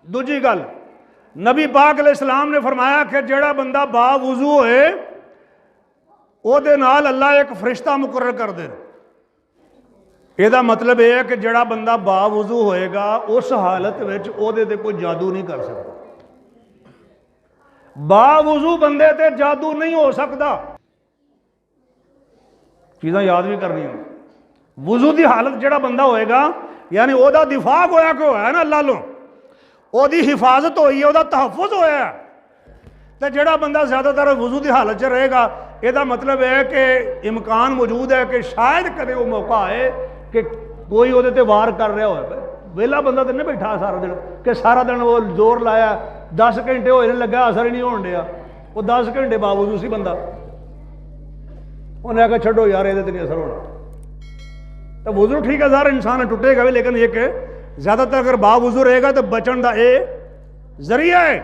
दूजी गल, नबी पाक अलैहिस्सलाम ने फरमाया कि जेड़ा बंदा बावुजू होए ओदे नाल अल्लाह एक फरिश्ता मुकर्रर कर दे। ਇਹਦਾ मतलब यह है कि ਜਿਹੜਾ बंदा बावुजू होएगा उस हालत में ओदे ते कोई जादू नहीं कर सकता। बावुजू बंदे ते जादू नहीं हो सकता। चीज़ां याद भी करनी। वुजू की हालत ਜਿਹੜਾ बंदा होएगा यानी ओदा दिफा होया कि होया ना अल्लाह लो, ओदी हिफाजत हुई है, ओदा तहफ़ुज़ होया। तो ਜਿਹੜਾ बंदा ज़्यादातर वुजू की हालत च रहेगा ਇਹਦਾ मतलब है कि इम्कान मौजूद है कि शायद कदे वो मौका आए कि कोई वो वार कर रहा हो। वेला बंदा तो नहीं बैठा सारा दिन कि सारा दिन वो जोर लाया 10 घंटे होने लगा असर ही नहीं होने दिया। वो 10 घंटे बावजूद सी बंदा उन्हें आखिर छो यार ये नहीं असर होना। तो वुजू ठीक है सारा इंसान टुटेगा भी, लेकिन एक ज़्यादातर अगर बावुजू रहेगा तो बचन का ये जरिया है।